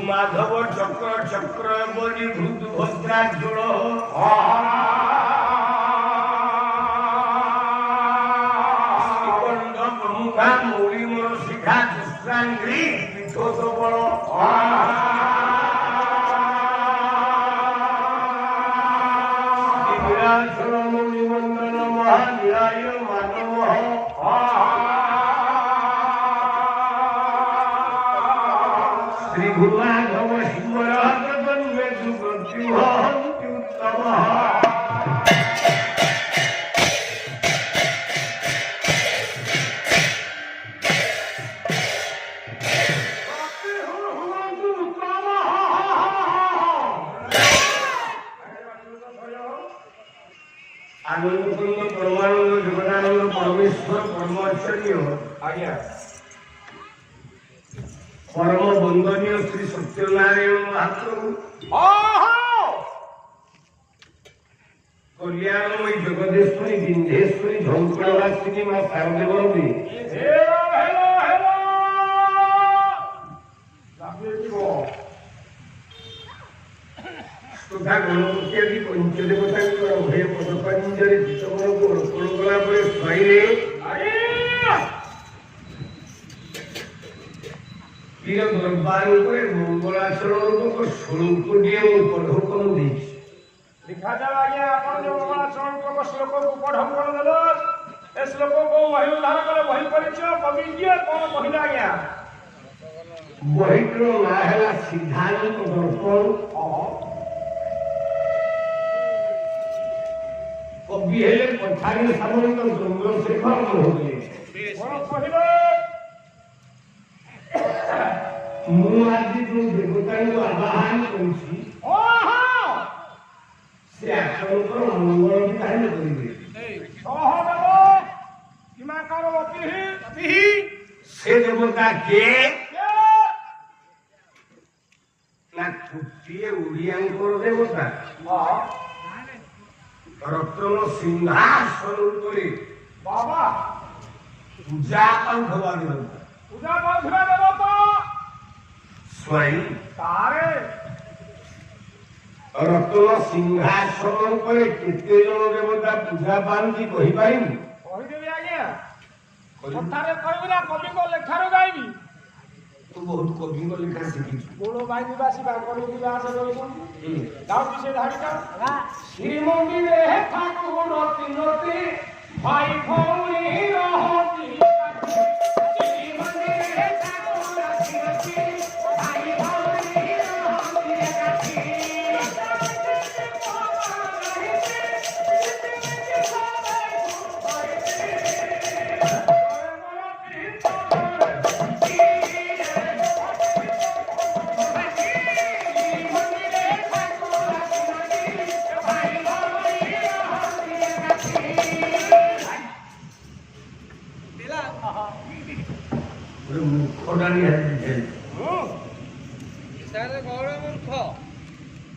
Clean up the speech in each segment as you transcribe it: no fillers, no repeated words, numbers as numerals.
माधव चक्र चक्र बलि भूत भद्राजुल श्रीकंड प्रमुखा मौली मोर शिखा कृष्णांग्री पीठोत बल श्रीविराचल मणिमंडल महानिराय मानव श्री गुरुवाधव शिवराजन्मे सुगत्युहन्ति उत्तमः आनंदपूर्ण परमानंद जगदानंद परमेश्वर परमाचार्य आज्ञा परम वंदनीय श्री सत्यनारायण महाप्रभु कल्याणमयी जगदेश्वरी विंध्येश्वरी झंकड़वासिनी मां शारदेवी तथा गणपति आदि पंचदेवता अभय पदपांजलि चितवन को अर्पण कला स्वाईरे तीर दरबार मंगलाचरण श्लोक पढ़कन लिखा जाए आज्ञा आपण जो मंगलाचरण को श्लोक को पढ़कन देलो ए श्लोक को वही उद्धार करे वही परिचय कविज्ञ कोन पहिला आज्ञा वहीर ना है सिद्धांत दर्पण କବି ହେଲେ ପଠାଣି ସାମନ୍ତ ଚନ୍ଦ୍ରଶେଖର ମହୋଦୟ। କଣ କହିଲେ? ମୁଁ ଆଜି ଯୋଉ ଦେବତାଙ୍କୁ ଆବାହନ କରୁଛି ସେ ଆପଣଙ୍କର ମଙ୍ଗଳ କାହିଁକି କରିବେ? ସହଦେବ କିମାକାର ସେ ଦେବତା କିଏ? ନା ଗୋଟିଏ ଓଡ଼ିଆଙ୍କର ଦେବତା ରତ୍ନ ସିଂହାସନ ଉପରେ ବାବା ପୂଜା ପାଉଥିବା ଦେବତା ପୂଜା ପାଉଥିବା ଦେବତା ସ୍ୱୟଂ ତାରେ ରତ୍ନ ସିଂହାସନ ଉପରେ କେତେ ଜଣ ଦେବତା ପୂଜା ପାଆନ୍ତି କହିପାରିବୁ? କହିଦେବି ଆଜ୍ଞା। କଥାରେ କହିବି ନା କବିଙ୍କ ଲେଖାରୁ ଗାଇବି? ତୁ ବହୁତ କବିଙ୍କ ଲେଖା ଶିଖିଛୁ। ଗୋଳ ବାଇ ଦିବାସୀ ବାଙ୍କଡ ଦିବାସ ରହିଛନ୍ତି ଗାଉଛି ସେ ଧାଡ଼ିଟା ଶ୍ରୀମନ୍ଦିରେ ଠାକୁର ତିନୋଟି ଭାଇ ଭଉଣୀ ରହନ୍ତି ଶ୍ରୀମନ୍ଦିରେ ଠାକୁର ତିନୋଟି ଭାଇ ଭଉଣୀ ରହନ୍ତି ଏକାଠି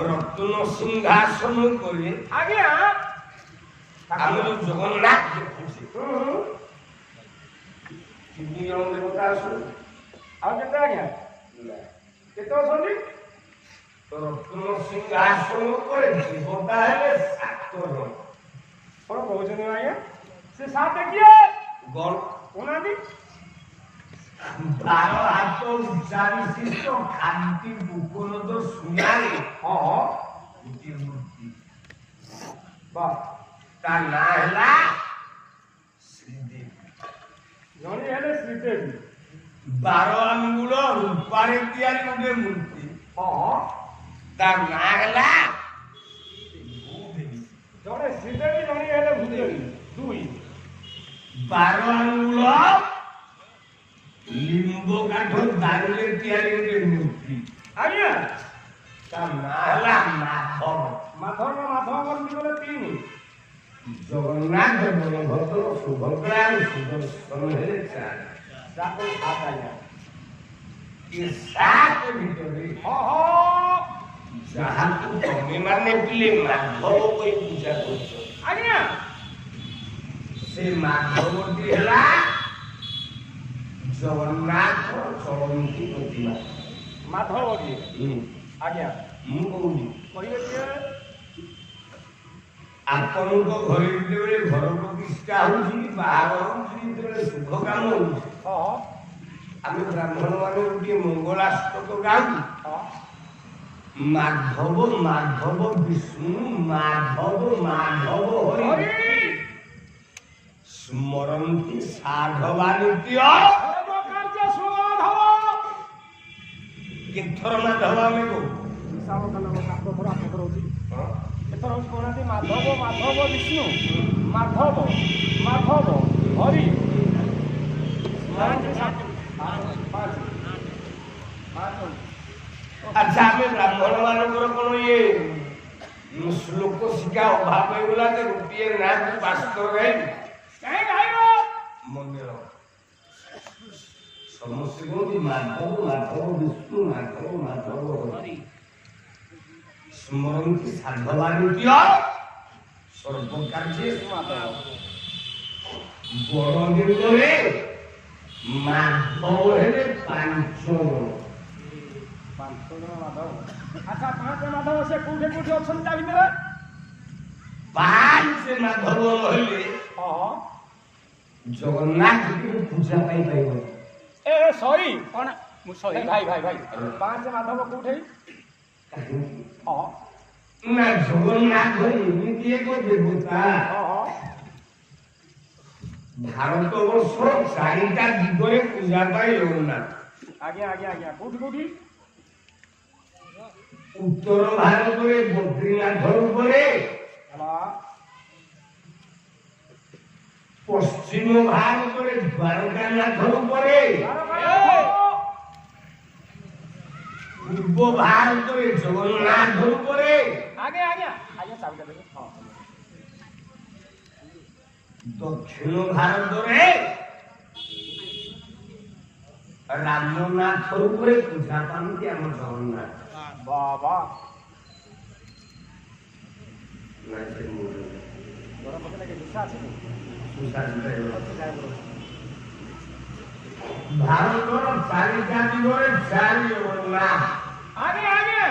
ରତ୍ନ ସିଂହାସନ ଉପରେ ଆଜ୍ଞା ଆମର ଜଗନ୍ନାଥ ଦେଖୁଛି ତିନି ଜଣ ଦେବତା ଆସନ୍ତି। ଆଉ କେତେ ଆଜ୍ଞା କେତେ ଅଛନ୍ତି? ରତ୍ନ ସିଂହାସନ ଉପରେ ଦେବତା ହେଲେ 7 ଜଣ। କଣ କହୁଛନ୍ତି ଆଜ୍ଞା? ସେ ସାତ କିଏ? ଗଣ କହୁନାହାନ୍ତି? 12 ହାତ ଉଚ୍ଚା ବିଶିଷ୍ଟ ଖାଣ୍ଟି ବୁକରଦ ସୁନାରେ ଗୋଟିଏ ମୂର୍ତ୍ତି। ତା ନାଁ ହେଲା ଶ୍ରୀଦେବୀ। ଜଣେ ହେଲେ ଶ୍ରୀଦେବୀ। 12 ଆଙ୍ଗୁଳ ରୂପାରେ ତିଆରି ଗୋଟେ ମୂର୍ତ୍ତି। ତା ନାଁ ହେଲା ଭୂଦେବୀ। ଜଣେ ଶ୍ରୀଦେବୀ ଜଣେ ହେଲେ ଭୂଦେବୀ। 2 12 ଆଙ୍ଗୁଳ ଲିମ୍ବ କାଠ ଦାରୁରେ ତିଆରି ଗୋଟେ ମୂର୍ତ୍ତି। ଆଜ୍ଞା ତା ନାଁ ହେଲା ମାଧବ। ମାଧବ କରନ୍ତି ଗଲେ 3 ଜଗନ୍ନାଥ ବଳଭଦ୍ର ସୁଭଦ୍ରା ସୁଦର୍ଶନ ହେଲେ 4। 7 ଆଜ୍ଞା ଏ 7 ଭିତରେ ଯାହାକୁ ତମେ ମାନେ ପିଲେ ମାଧବ କହି ପୂଜା କରୁଛ ଆଜ୍ଞା ସେ ମାଧବଟି ହେଲା ଜଗନ୍ନାଥ ଚଳନ୍ତି ପ୍ରତିମା। ମାଧବ ଆଜ୍ଞା ମୁଁ କହୁନି କହିବେ କିଏ? ଆପଣଙ୍କ ଘରେ ଯେତେବେଳେ ଘର ପ୍ରତିଷ୍ଠା ହଉଛି ବାହାଘର ହଉଛି ଯେତେବେଳେ ଶୁଭ କାମ ହଉଛି ଆମେ ବ୍ରାହ୍ମଣ ମାନେ ଗୋଟିଏ ମଙ୍ଗଳାଷ୍ଟକ ଗାଉ। ମାଧବ ମାଧବ ବିଷ୍ଣୁ ମାଧବ ମାଧବ ହରି ସ୍ମରନ୍ତି ସାଧବାନିତ୍ୟ। କେଥର ମାଧବ ଆମେ କହୁ? ଏଥର ହଉଛି କହୁନାହାନ୍ତି ମାଧବ ମାଧବ ବିଷ୍ଣୁ ମାଧବ ମାଧବ ହରି। ଆଚ୍ଛା ଆମେ ବ୍ରାହ୍ମଣ ମାନଙ୍କର କଣ ଇଏ ଶ୍ଲୋକ ଶିକ୍ଷା ଅଭାବ ହେଇଗଲା ଯେ ଗୋଟିଏ ନାଁ ପାସ୍ତର ଗାଇବି? କାହିଁ ଗାଇବ? ମନେ ରଖ ସମସ୍ତେ କୁହନ୍ତି ମାଧବ ମାଧବ ବିଷ୍ଣୁ ମାଧବ ମାଧବ ହରି ସ୍ମରନ୍ତି ସାଧବାନିତ୍ୟ ସର୍ବକାର୍ଯ୍ୟେ ବଡ଼ ଦିନରେ ମାଧବ ହେଲେ 5 ଜଣ। 5 ଜଣ ମାଧବ। ଆଚ୍ଛା 5 ମାଧବ ସେ କୋଉଠି କୋଉଠି ଅଛନ୍ତି ତା ଭିତରେ? 5 ମାଧବ ରହିଲେ ଜଗନ୍ନାଥ ପୂଜା ପାଇଁ ପାଇବ। ଏ ସରି କଣ ମୁଁ ସରି ଭାଇ 5 ମାଧବ କୋଉଠି? ନା ଜଗନ୍ନାଥ ଏମିତି ଏକ ଦେବତା ଭାରତ ବର୍ଷ 4ଟା ଦିଗରେ ପୂଜା ପାଇ ଜଗନ୍ନାଥ। ଆଜ୍ଞା ଆଜ୍ଞା ଆଜ୍ଞା କୋଉଠି କୋଉଠି? ଉତ୍ତର ଭାରତରେ ବଦ୍ରୀନାଥ ରୂପରେ পশ্চিম ভারতের দ্বারকানাথর উপরে পূর্ব ভারতের জগন্নাথর উপরে আগে আগে আগে চাবিটা দেখো দক্ষিণ ভারতরে রামনাথর উপরে পূজা পান্তি আমার জগন্নাথ বাবা নাচের মূল্য গরম হতে লাগে দুঃখ আছে ভারতর চারি জাতিরে চারি জগন্নাথ আগে আগে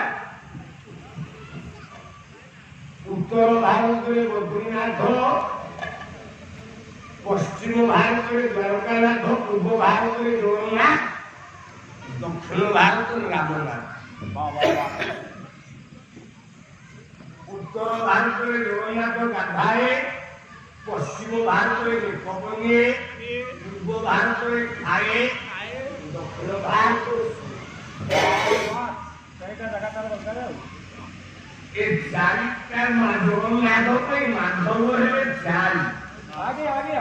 উত্তর ভারতের বদ্রীনাথ পশ্চিম ভারতের দ্বারকানাথ পূর্ব ভারতের জগন্নাথ দক্ষিণ ভারতের রামনাথ বাবা উত্তর ভারতের জগন্নাথ গাধায় পশ্চিম ভারতের কবনে পূর্ব ভারতের খায়ে দক্ষিণ ভারতের সেইটা জায়গাটার দরকার এই চারিটার জগন্নাথই মাধব হলে চারি আগে আগে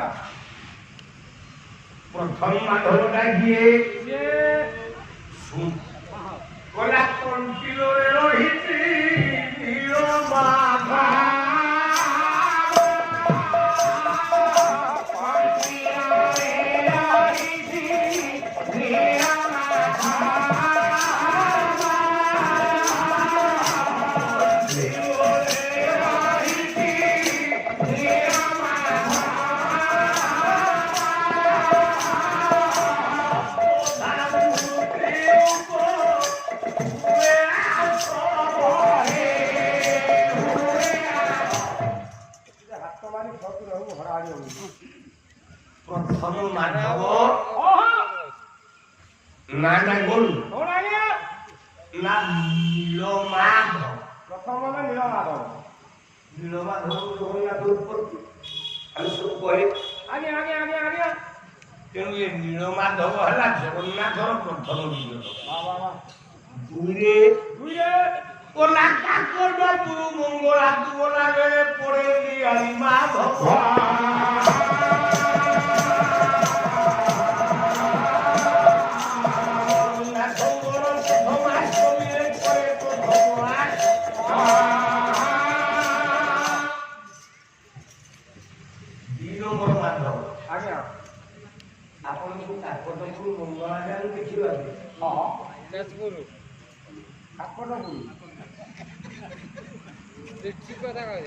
প্রথম মাধবটা গিয়ে যে কলা কণ্ঠিল রহিতে বাধা প্রথম মাধব না না গোল না নীলমাধব প্রথম হলো নীলমাধব নীলমাধব জগন্নাথ উৎপত্তি আমি ସବୁ କହେ আগে আগে আগে আগে ତେଣୁ ଏ ନୀଳମାଧବ ହେଲା ଜଗନ୍ନାଥର ପ୍ରଥମ ବିଗ୍ରହ বাবা ଦୁଇରେ দুইরে କୋଲା କାକର ଗୁରୁ ମଙ୍ଗଳା ତୁମଲା ବେଳେ ପଡେଲି ଆଳି ମାଧବ আগে ଆପଣଙ୍କୁ କାକଟପୁର ମଙ୍ଗଳା ଗାଁରୁ ଦେଖିବାକୁ ହଁ ଯାଜପୁର କାକଟପୁର ঠিক কথা কয়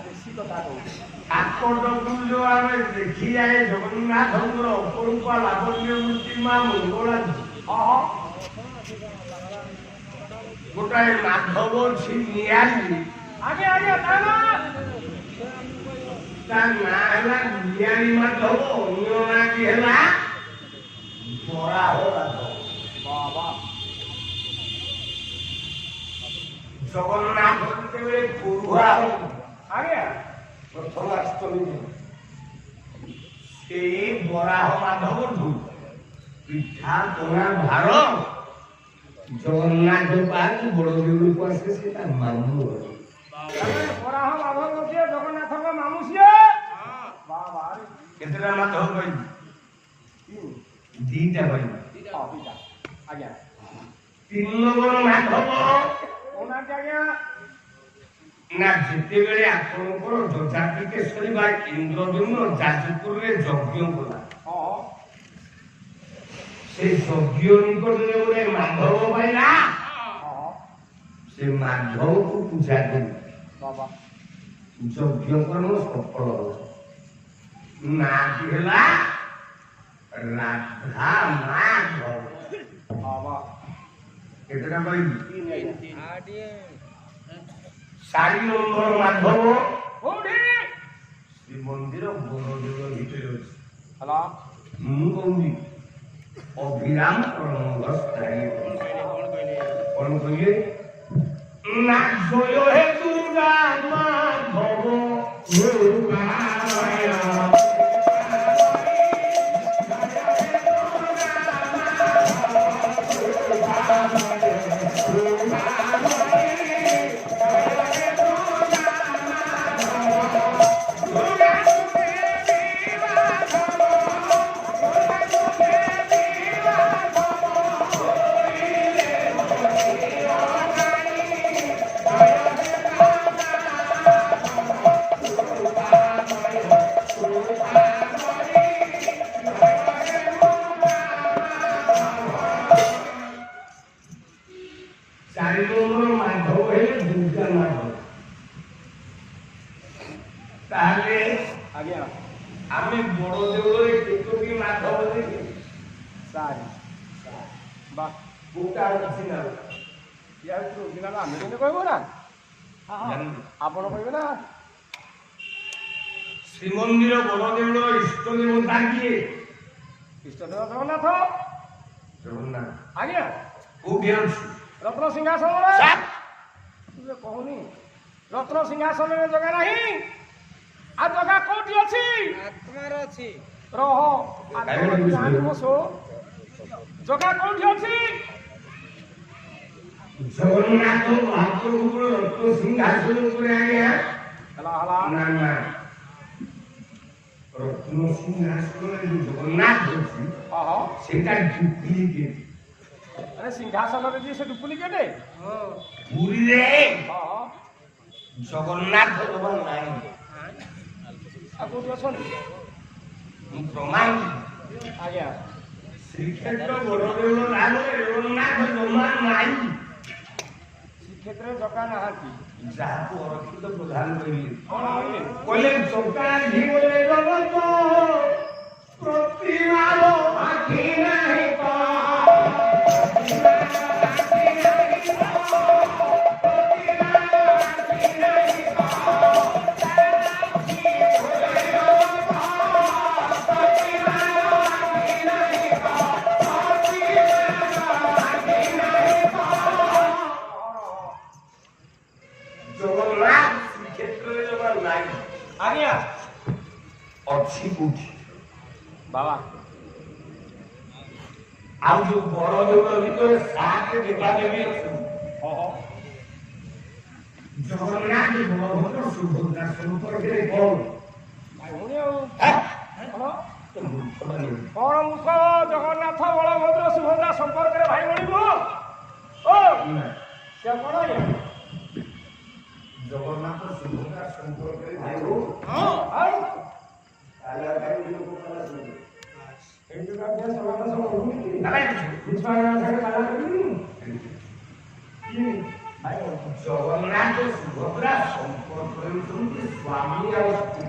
বেশি কথা কହୁଛି କାକଟପୁର ଯୋଉ ଆମେ ଦେଖି ଯାଏ ଜଗନ୍ନାଥଙ୍କର ଅପରୂପ ଲାବଣ୍ୟ ମୂର୍ତ୍ତି ମା ମଙ୍ଗଳା ହଁ ଗୋଟାଏ ମାଧବ ଅଛି ନିଆଲି আগে আগে তা না ତା ନାଁ ହେଲା ନିଆଳି ମାଧବ ଅନ୍ୟ ନାଁଟି ହେଲା ବରାହ ମାଧବ বাবা ଜଗନ୍ନାଥ ଯେତେବେଳେ ପୋରୁହା আগে ପ୍ରଥମାଷ୍ଟମୀ ଦିନ ସେଇ ବରାହ ମାଧବଠୁ ପିଠା ପଣା ଭାର ଜଗନ୍ନାଥ ପାଖକୁ ବଡ଼ ଦେଉଳକୁ ଆସେ ସେ ତା ମାମୁଁ ଘର বরাহ মাধব হচ্ছে জগন্নাথଙ୍କ মামু সিଏ বাবা আরে କେତେଟା ମାଧବ କହିବି তিন ଦିଟା କହିବି দুইটা আগে 3 নম্বର ମାଧବ ওনাকে আগে ନା ଯେତେବେଳେ ଆପଣଙ୍କର ଯଜାତିକେଶ୍ୱରୀ ବା ଇନ୍ଦ୍ରଦ୍ୟୁମ୍ନ ଯାଜପୁରରେ ଯଜ୍ଞ କଲା হ্যাঁ ସେ ଯଜ୍ଞ ନିକଟରେ ଗୋଟେ ମାଧବ ପାଇଲା হ্যাঁ ସେ ମାଧବକୁ ପୂଜା କରି বাবা ଯଜ୍ଞ କର୍ମ ସଫଳ ହେଲା ନାଁଟି ହେଲା ରାଧା ମାଧବ বাবা କେତେଟା କହିବି তিন আগে 4 নম্বର ମାଧବ কোঠি ଶ୍ରୀମନ୍ଦିର ବଡ଼ଦେଉଳ ଭିତରେ ଅଛି হ্যালো ମୁଁ କହୁଛି ଅଭିରାମ ସ୍ଥାୟୀ କଣ କହିଲେ ନା ଜୟ ହେ ଦୁର୍ଗା ମାଧବ ଆମେ ବଡ଼ ଦେଉଳରେ କେତୋଟି ମାଧବ ଦେଖି ଚାରି ବା କୋଉଟା ଅଛି ନା ଇଆ ଭିତରୁ ଦିନ ଆମେ କେମିତି କହିବୁ ନା ଆପଣ କହିବେ ନା ଶ୍ରୀମନ୍ଦିର ବଡ଼ ଦେଉଳର ଇଷ୍ଟ ଦେବତା କିଏ? ଇଷ୍ଟଦେବ ଜଗନ୍ନାଥ ଜଗନ୍ନାଥ। ଆଜ୍ଞା କୋଉଠି ଅଛି? ରତ୍ନ ସିଂହାସନରେ କହୁନି ରତ୍ନ ସିଂହାସନରେ ଜଗା ନାହିଁ ଆଉ ଜଗା କୋଉଠି ଅଛି? ଆତ୍ମାର ଅଛି। ରହ ଜଗା କୋଉଠି ଅଛି? ଜଗନ୍ନାଥ ମହାପ୍ରଭୁଙ୍କର ରତ୍ନ ସିଂହାସନ ଉପରେ ଆଜ୍ଞା ହେଲା ହେଲା ନା ନା ରତ୍ନ ସିଂହାସନରେ ଯୋଉ ଜଗନ୍ନାଥ ଅଛି ସେଇଟା ଡୁପ୍ଲିକେଟ। ଆରେ ସିଂହାସନରେ ଯିଏ ସେ ଡୁପ୍ଲିକେଟ ପୁରୀରେ ଜଗନ୍ନାଥ ଜମା ନାହିଁ। ଆଉ କୋଉଠି ଅଛନ୍ତି? ମୁଁ ପ୍ରମାଣ ଆଜ୍ଞା ଶ୍ରୀକ୍ଷେତ୍ର ବଡ଼ଦେଉଳ ନାମରେ ଜଗନ୍ନାଥ ଜମା ନାହିଁ। ଶ୍ରୀକ୍ଷେତ୍ରରେ ଜଗା ନାହାନ୍ତି ଯାହାକୁ ଅରକ୍ଷିତ ପ୍ରଧାନ କହିଲେ କଣ କହିଲେ? କହିଲେ ଜଗା ଜୀବନରେ ଜଗତ ପ୍ରତିମାର ଆଖି ନାହିଁ ଜଗନ୍ନାଥ ଶ୍ରୀକ୍ଷେତ୍ରରେ ଜମା ନାହିଁ। ଆଜ୍ଞା ଅଛି କୋଉଠି? ବାବା ଆଉ ଯୋଉ ବଡ ଦେଉଳ ଭିତରେ ସାତ ଦେବାଦେବୀ ଅଛନ୍ତି। ଜଗନ୍ନାଥ ବଳଭଦ୍ର ସୁଭଦ୍ରା ସମ୍ପର୍କରେ କଣ? ଭଉଣୀ ଆଉ କଣ ମୁଖ ଜଗନ୍ନାଥ ବଳଭଦ୍ର ସୁଭଦ୍ରା ସମ୍ପର୍କରେ ଭାଇ ଭଉଣୀ କୁହ ଓ ସେ କଣ ଆଜ୍ଞା? ଜଗନ୍ନାଥ ସୁଭଦ୍ରା ସମ୍ପର୍କରେ ଭାଇ ଭଉଣୀ ଆଉ ଜଗନ୍ନାଥ ସୁଭଦ୍ରା ସମ୍ପର୍କ ହେଉଛନ୍ତି ସ୍ୱାମୀ ଆଉ ସ୍ତ୍ରୀ।